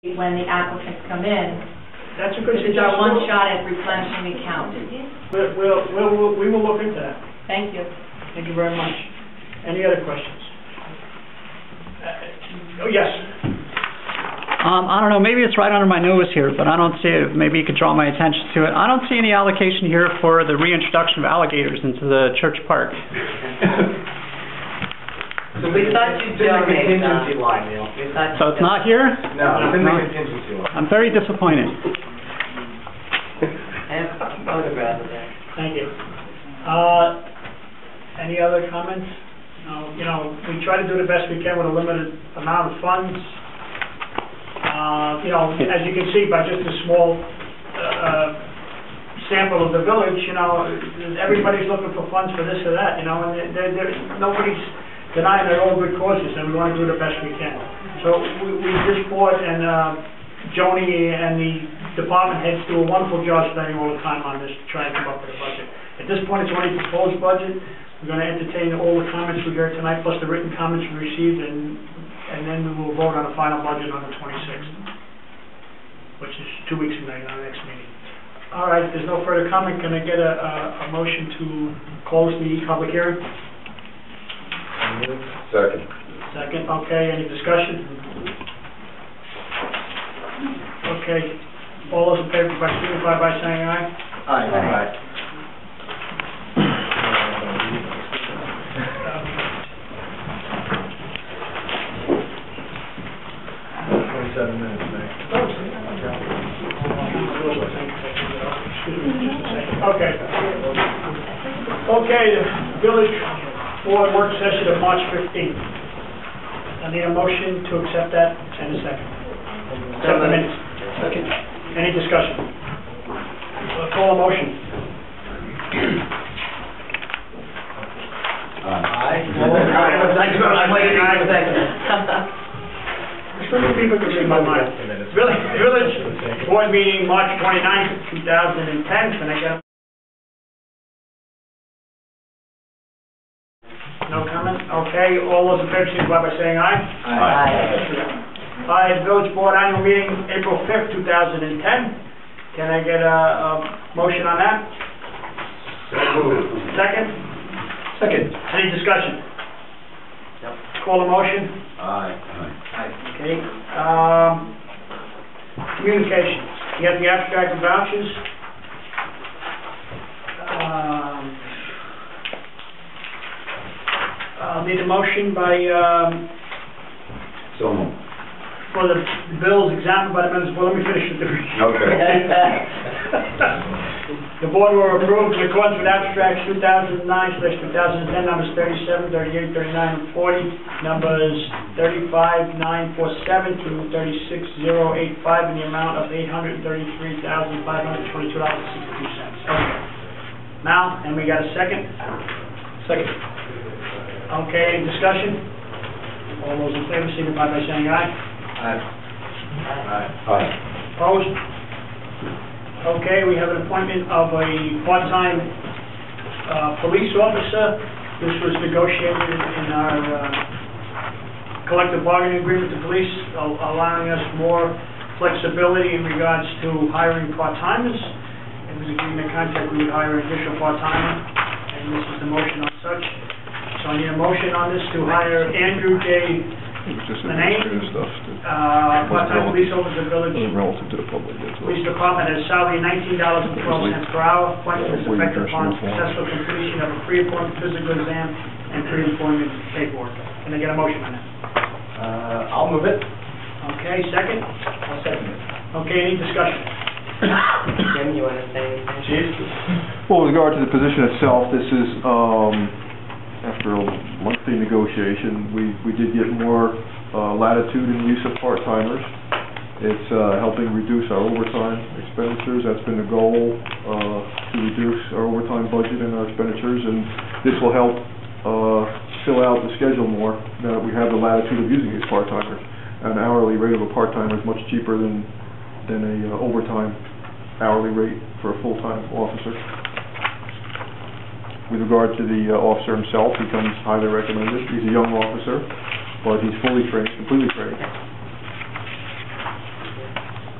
when the applicants come in. That's a good It's suggestion. our one shot at replenishing the account. We will look into that. Thank you. Thank you very much. Any other questions? Oh, yes. I don't know, maybe it's right under my nose here, but I don't see it. Maybe you could draw my attention to it. I don't see any allocation here for the reintroduction of alligators into the church park. So we thought you'd donate contingency line, Neil. So it's not here? No, it's in the contingency line. I'm very disappointed. I have a photograph of that. Thank you. Any other comments? No, you know, we try to do the best we can with a limited amount of funds. You know, as you can see by just a small sample of the village, you know, everybody's looking for funds for this or that, you know, and nobody's denying they're all good causes, and we want to do the best we can. So we just bought, and Joni and the department heads do a wonderful job spending all the time on this to try and come up with a budget. At this point, it's only a proposed budget. We're going to entertain all the comments we heard tonight, plus the written comments we received, and then we will vote on the final budget on the 26th, which is 2 weeks from now, our next meeting. All right, if there's no further comment, can I get a motion to close the public hearing? Second. Second, okay, any discussion? Okay, all those in favor, signify by saying aye. Aye. Aye. 27 minutes, man. Okay. Okay, the village board work session of March 15th. I need a motion to accept that and a second. 7 minutes. Second. Any discussion? Call a motion. Aye. So many people can read my mind. Village board meeting, March 29th, 2010. Can I get? No comment? Okay, all those in favor, signify by saying aye. Aye. Aye, village board annual meeting, April 5th, 2010. Can I get a motion on that? Second? Second. Any discussion? Call a motion? Aye. Okay. Communications. You got the abstract of vouchers? Need a motion by, So moved. for the bills examined by the members. Well, let me finish the reading. Okay. The board will approve in accordance with abstracts 2009/2010, numbers 37, 38, 39, and 40, numbers 35,947 to 36,085 in the amount of $833,522.62. Okay. Now, and we got a second? Second. Okay, any discussion? All those in favor, signify by saying aye. Aye. Aye. Opposed? Okay, we have an appointment of a part-time police officer. This was negotiated in our collective bargaining agreement with the police, allowing us more flexibility in regards to hiring part-timers. It was agreed in the contract we would hire an additional part-timer, and this is the motion on such. So I need a motion on this to hire Andrew J. Manane, part-time police officer, village relative to the public. police department at a salary of $19.12 per hour. Appointment is effective upon successful completion of a pre-appointment physical exam and pre-employment paperwork. Can I get a motion on that? I'll move it. Okay, second? I'll second it. Okay, any discussion? Jim, you want to say anything? Chief? Well, with regard to the position itself, this is, after a lengthy negotiation, we did get more latitude in the use of part-timers. It's helping reduce our overtime expenditures. That's been the goal, to reduce our overtime budget and our expenditures, and this will help fill out the schedule more now that we have the latitude of using these part-timers. An hourly rate of a part-timer is much cheaper than a overtime hourly rate for a full-time officer. With regard to the officer himself, he comes highly recommended. He's a young officer, but he's fully trained, completely trained.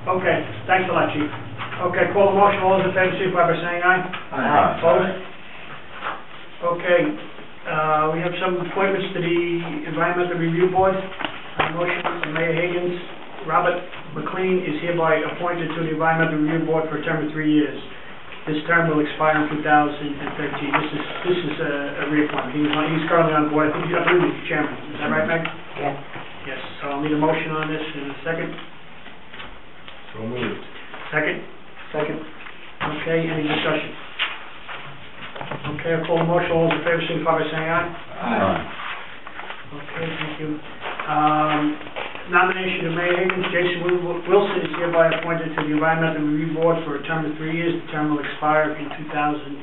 Okay, thanks a lot, Chief. Okay, call the motion, all those in favor, signify by saying aye. Aye. Opposed? Okay, we have some appointments to the Environmental Review Board. Motion from Mayor Higgins. Robert McLean is hereby appointed to the Environmental Review Board for a term of 3 years. This term will expire in 2013. This is a reappointment. He's currently on board. I believe he's chairman. Is that right, Meg? Yes. Yes. So I'll need a motion on this in a second. So moved. Second? Second. Okay, any discussion? Okay, I'll call the motion. All those in favor, signify by saying aye. Aye. Okay, thank you. Nomination of Mayor Higgins. Jason Wilson is hereby appointed to the Environmental Review Board for a term of 3 years. The term will expire in 2013.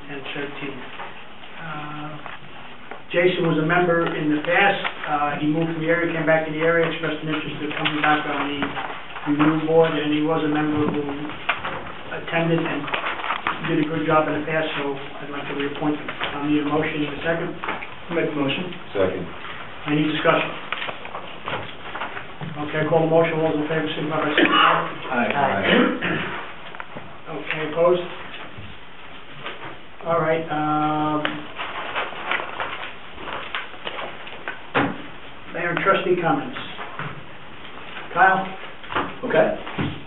Jason was a member in the past. He moved from the area, came back to the area, expressed an interest in coming back on the review board, and he was a member who attended and did a good job in the past, so I'd like to reappoint him. I'll need a motion in a second. Make the motion. Second. Any discussion? Okay, call the motion. All those in favor, signify by saying aye. Aye. Okay, opposed? All right, Mayor and trustee comments. Kyle? Okay.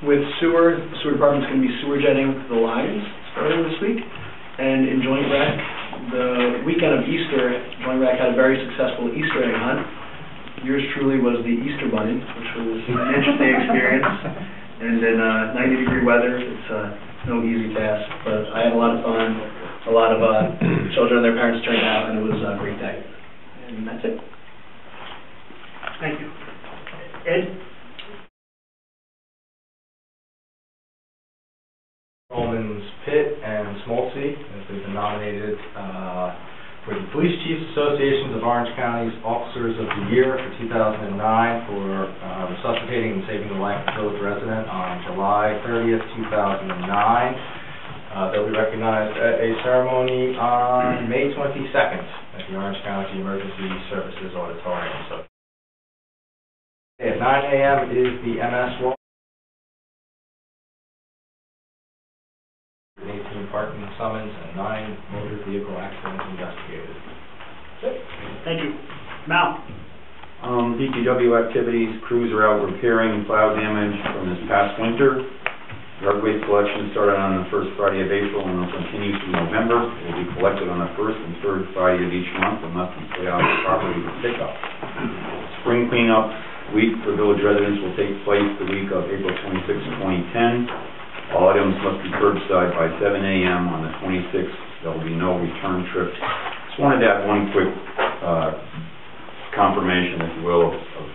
With sewer, the sewer department's going to be sewer jetting the lines starting this week. And in Joint Rec, the weekend of Easter, Joint Rec had a very successful Easter egg hunt. Yours truly was the Easter Bunny, which was an interesting experience. And in 90-degree weather, it's no easy task. But I had a lot of fun. A lot of children and their parents turned out, and it was a great day. And that's it. Thank you. Ed? Coleman's Pit and Smoltzy, as they've been nominated for the Police Chiefs Associations of Orange County's Officers of the Year for 2009 for resuscitating and saving the life of a village resident on July 30th, 2009. They'll be recognized at a ceremony on May 22nd at the Orange County Emergency Services Auditorium. So, at 9 a.m. is the MS Walk. 18 parking summons and 9 motor vehicle accidents investigated. Thank you. Mal? DPW activities, crews are out repairing plow damage from this past winter. Yard waste collection started on the first Friday of April and will continue through November. It will be collected on the first and third Friday of each month and must be put out the property for pickup. Spring cleanup week for village residents will take place the week of April 26, 2010. All items must be curbside by 7 a.m. on the 26th. There will be no return trip. Just wanted to have one quick confirmation, if you will, of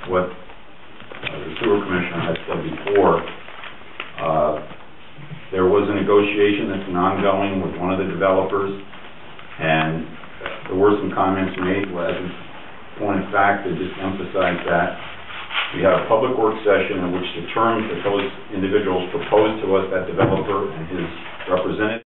what the sewer commissioner had said before. There was a negotiation that's been ongoing with one of the developers, and there were some comments made. Well, as a point of fact, to just emphasize that, we had a public work session in which the terms that those individuals proposed to us, that developer and his representative,